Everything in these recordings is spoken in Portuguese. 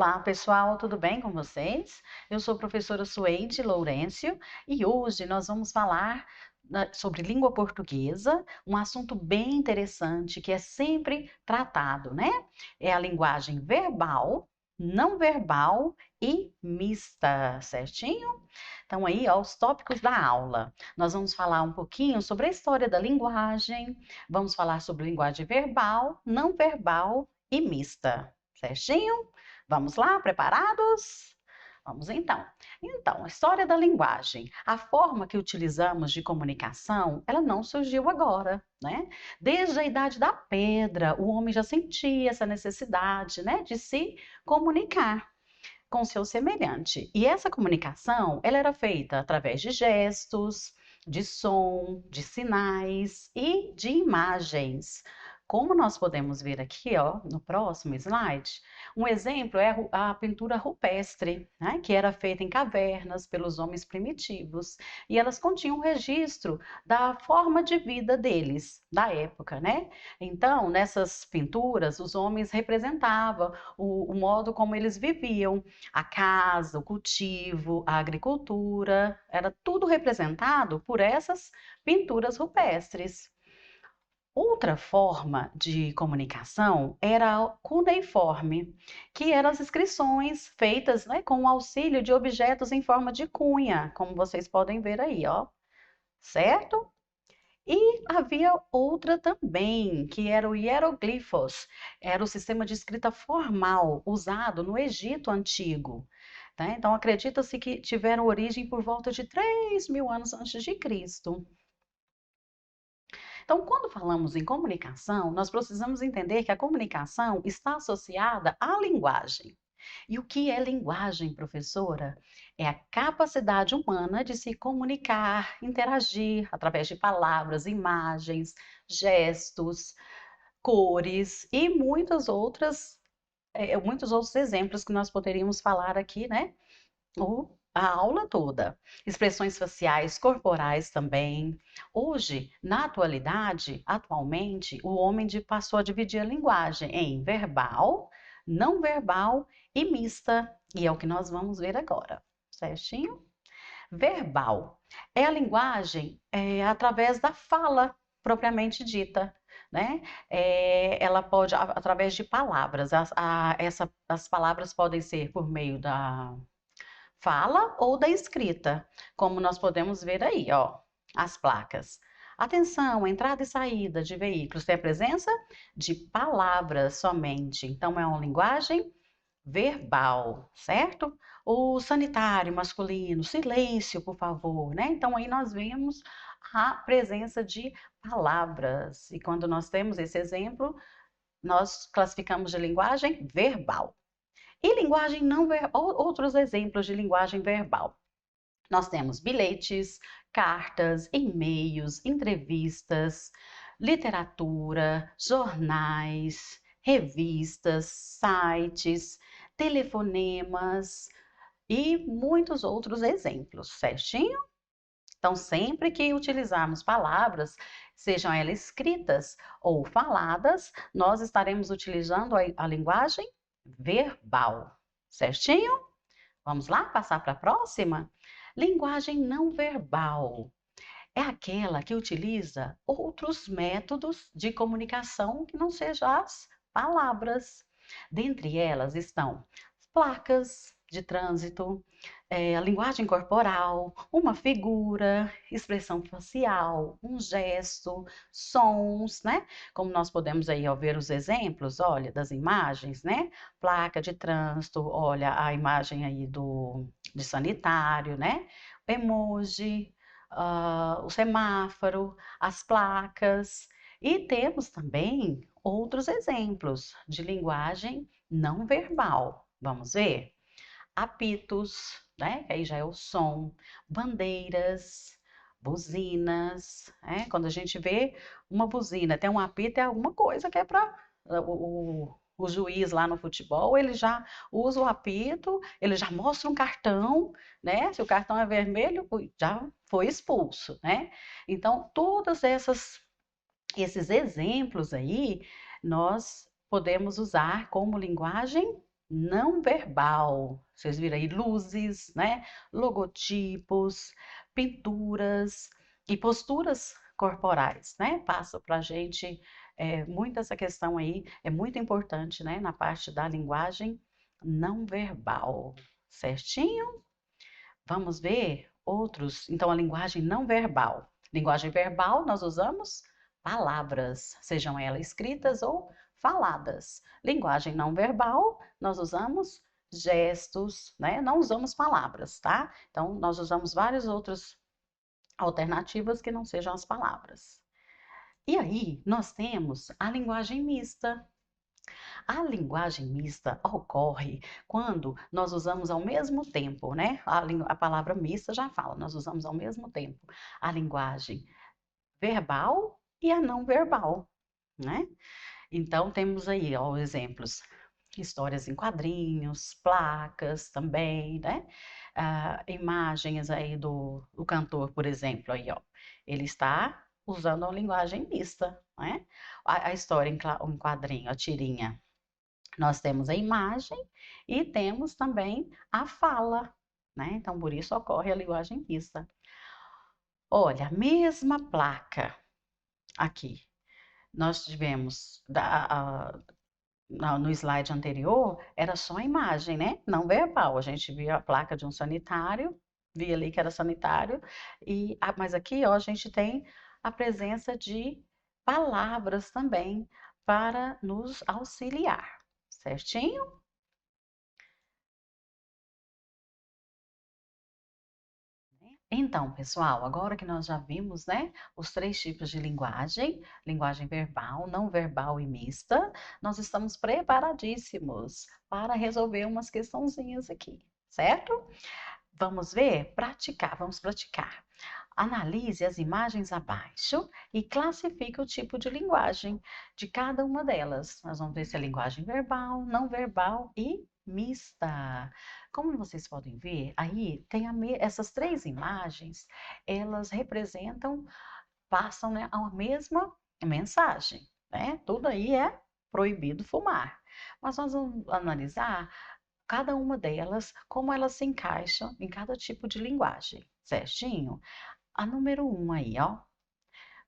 Olá, pessoal, tudo bem com vocês? Eu sou a professora Suede Lourenço e hoje nós vamos falar sobre língua portuguesa, um assunto bem interessante que é sempre tratado, né? É a linguagem verbal, não verbal e mista, certinho? Então, aí, ó, os tópicos da aula. Nós vamos falar um pouquinho sobre a história da linguagem, vamos falar sobre linguagem verbal, não verbal e mista, certinho? Vamos lá, preparados? Vamos então. Então, a história da linguagem. A forma que utilizamos de comunicação, ela não surgiu agora, né? Desde a Idade da Pedra, o homem já sentia essa necessidade, né, de se comunicar com seu semelhante. E essa comunicação, ela era feita através de gestos, de som, de sinais e de imagens. Como nós podemos ver aqui, ó, no próximo slide, um exemplo é a pintura rupestre, né, que era feita em cavernas pelos homens primitivos, e elas continham um registro da forma de vida deles, da época, né? Então, nessas pinturas, os homens representavam o modo como eles viviam, a casa, o cultivo, a agricultura, era tudo representado por essas pinturas rupestres. Outra forma de comunicação era a cuneiforme, que eram as inscrições feitas, né, com o auxílio de objetos em forma de cunha, como vocês podem ver aí, ó, certo? E havia outra também, que era o hieroglifos, era o sistema de escrita formal usado no Egito Antigo. Tá? Então, acredita-se que tiveram origem por volta de 3.000 anos antes de Cristo. Então, quando falamos em comunicação, nós precisamos entender que a comunicação está associada à linguagem. E o que é linguagem, professora? É a capacidade humana de se comunicar, interagir através de palavras, imagens, gestos, cores e muitos outros exemplos que nós poderíamos falar aqui, né? A aula toda. Expressões faciais, corporais também. Hoje, na atualidade, atualmente, o homem passou a dividir a linguagem em verbal, não verbal e mista. E é o que nós vamos ver agora, certinho? Verbal é a linguagem através da fala propriamente dita, né? Ela pode, através de palavras, as palavras podem ser por meio da fala ou da escrita, como nós podemos ver aí, ó, as placas. Atenção, entrada e saída de veículos tem a presença de palavras somente, então é uma linguagem verbal, certo? O sanitário masculino, silêncio, por favor, né? Então aí nós vemos a presença de palavras, e quando nós temos esse exemplo, nós classificamos de linguagem verbal. E linguagem não verbal, outros exemplos de linguagem verbal. Nós temos bilhetes, cartas, e-mails, entrevistas, literatura, jornais, revistas, sites, telefonemas e muitos outros exemplos, certinho? Então, sempre que utilizarmos palavras, sejam elas escritas ou faladas, nós estaremos utilizando a linguagem verbal, certinho? Vamos lá passar para a próxima? Linguagem não verbal é aquela que utiliza outros métodos de comunicação que não sejam as palavras. Dentre elas estão placas de trânsito, a linguagem corporal, uma figura, expressão facial, um gesto, sons, né? Como nós podemos aí ó, ver os exemplos, olha, das imagens, né? Placa de trânsito, olha a imagem aí de sanitário, né? Emoji, o semáforo, as placas. E temos também outros exemplos de linguagem não verbal. Vamos ver? Apitos, né? Que aí já é o som, bandeiras, buzinas, né? Quando a gente vê uma buzina, tem um apito, é alguma coisa que é para o juiz lá no futebol, ele já usa o apito, ele já mostra um cartão, né? Se o cartão é vermelho, já foi expulso, né? Então, todas esses exemplos aí, nós podemos usar como linguagem não verbal. Vocês viram aí luzes, né? Logotipos, pinturas e posturas corporais, né? Passa para a gente muito essa questão aí, é muito importante, né? Na parte da linguagem não verbal, certinho? Vamos ver outros. Então, a linguagem não verbal. Linguagem verbal, nós usamos palavras, sejam elas escritas ou faladas. Linguagem não verbal, nós usamos gestos, né? Não usamos palavras, tá? Então, nós usamos várias outras alternativas que não sejam as palavras. E aí, nós temos a linguagem mista. A linguagem mista ocorre quando nós usamos ao mesmo tempo, né? A palavra mista já fala, nós usamos ao mesmo tempo a linguagem verbal e a não verbal, né? Então, temos aí, ó, exemplos. Histórias em quadrinhos, placas também, né? Imagens aí do cantor, por exemplo, aí, ó. Ele está usando a linguagem mista, né? A história em quadrinho, a tirinha, nós temos a imagem e temos também a fala, né? Então, por isso ocorre a linguagem mista. Olha, a mesma placa aqui. Nós tivemos no slide anterior, era só a imagem, né? Não verbal. A gente via a placa de um sanitário, via ali que era sanitário, mas aqui, ó, a gente tem a presença de palavras também para nos auxiliar, certinho? Então, pessoal, agora que nós já vimos, né, os três tipos de linguagem, linguagem verbal, não verbal e mista, nós estamos preparadíssimos para resolver umas questãozinhas aqui, certo? Vamos ver? Praticar, vamos praticar. Analise as imagens abaixo e classifique o tipo de linguagem de cada uma delas. Nós vamos ver se é linguagem verbal, não verbal e mista. Como vocês podem ver, aí tem essas três imagens, elas representam, passam, né, a mesma mensagem, né? Tudo aí é proibido fumar. Mas nós vamos analisar cada uma delas, como elas se encaixam em cada tipo de linguagem, certinho? A número um aí, ó.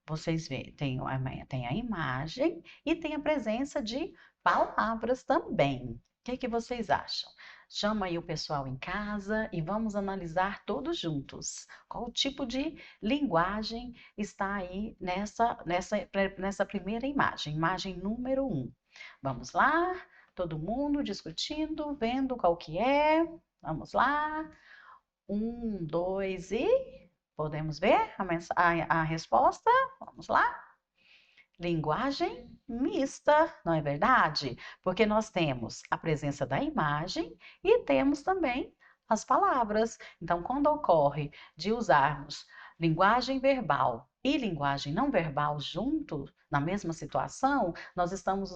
Vocês veem, tem a imagem e tem a presença de palavras também. O que vocês acham? Chama aí o pessoal em casa e vamos analisar todos juntos. Qual tipo de linguagem está aí nessa primeira imagem? Imagem número um. Vamos lá? Todo mundo discutindo, vendo qual que é. Vamos lá. Um, dois e podemos ver a resposta? Vamos lá. Linguagem mista, não é verdade? Porque nós temos a presença da imagem e temos também as palavras. Então, quando ocorre de usarmos linguagem verbal e linguagem não verbal junto, na mesma situação, nós estamos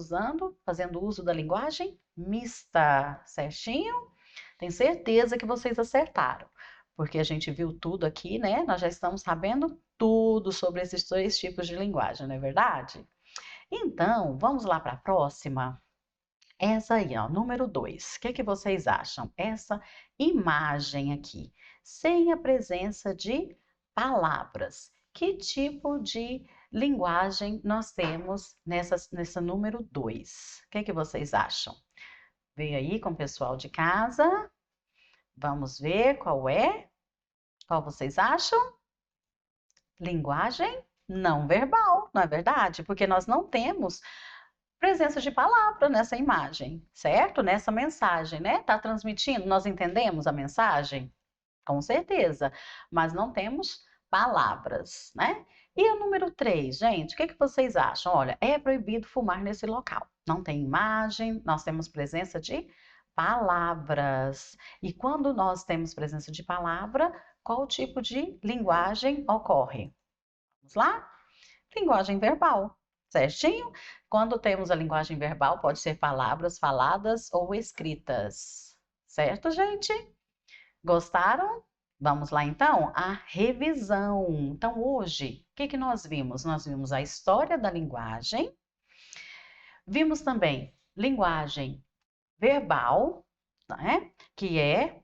fazendo uso da linguagem mista, certinho? Tenho certeza que vocês acertaram, porque a gente viu tudo aqui, né? Nós já estamos sabendo tudo sobre esses três tipos de linguagem, não é verdade? Então, vamos lá para a próxima. Essa aí, ó, número 2. O que vocês acham? Essa imagem aqui, sem a presença de palavras. Que tipo de linguagem nós temos nessa número 2? O que vocês acham? Veio aí com o pessoal de casa. Vamos ver qual é. Qual vocês acham? Linguagem não verbal, não é verdade? Porque nós não temos presença de palavra nessa imagem, certo? Nessa mensagem, né? Tá transmitindo, nós entendemos a mensagem? Com certeza, mas não temos palavras, né? E o número 3, gente, o que vocês acham? Olha, é proibido fumar nesse local. Não tem imagem, nós temos presença de palavras. E quando nós temos presença de palavra, qual tipo de linguagem ocorre? Vamos lá? Linguagem verbal, certinho? Quando temos a linguagem verbal, pode ser palavras faladas ou escritas. Certo, gente? Gostaram? Vamos lá então, a revisão. Então, hoje, o que nós vimos? Nós vimos a história da linguagem, vimos também linguagem verbal, né? Que é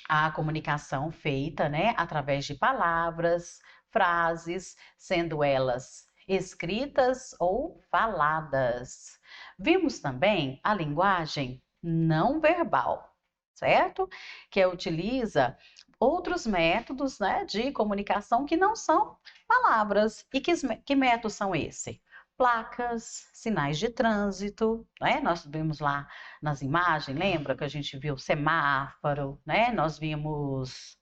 a comunicação feita, né, através de palavras, frases, sendo elas escritas ou faladas. Vimos também a linguagem não verbal, certo? Que utiliza outros métodos, né, de comunicação que não são palavras. E que métodos são esses? Placas, sinais de trânsito, né? Nós vimos lá nas imagens, lembra que a gente viu semáforo, né? Nós vimos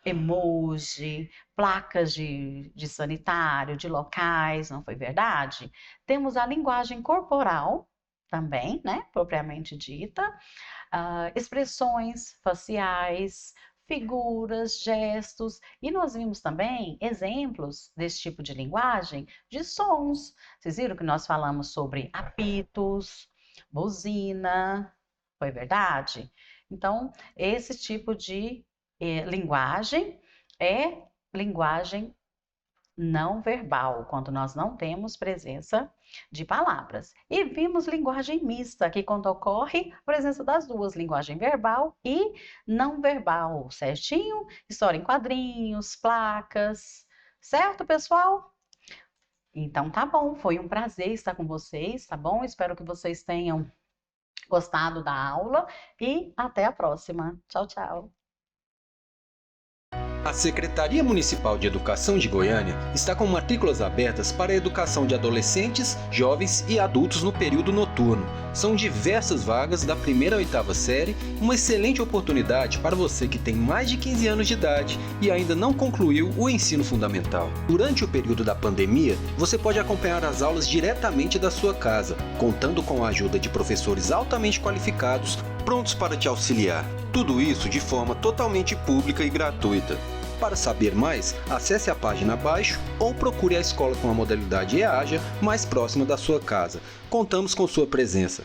emoji, placas de sanitário, de locais, não foi verdade? Temos a linguagem corporal também, né? Propriamente dita, expressões faciais, figuras, gestos, e nós vimos também exemplos desse tipo de linguagem de sons. Vocês viram que nós falamos sobre apitos, buzina, foi verdade? Então, esse tipo de linguagem é linguagem não verbal, quando nós não temos presença de palavras. E vimos linguagem mista, que quando ocorre a presença das duas, linguagem verbal e não verbal, certinho? História em quadrinhos, placas, certo, pessoal? Então tá bom, foi um prazer estar com vocês, tá bom? Espero que vocês tenham gostado da aula e até a próxima. Tchau, tchau. A Secretaria Municipal de Educação de Goiânia está com matrículas abertas para a educação de adolescentes, jovens e adultos no período noturno. São diversas vagas da primeira à oitava série, uma excelente oportunidade para você que tem mais de 15 anos de idade e ainda não concluiu o ensino fundamental. Durante o período da pandemia, você pode acompanhar as aulas diretamente da sua casa, contando com a ajuda de professores altamente qualificados, prontos para te auxiliar. Tudo isso de forma totalmente pública e gratuita. Para saber mais, acesse a página abaixo ou procure a escola com a modalidade EAJA mais próxima da sua casa. Contamos com sua presença.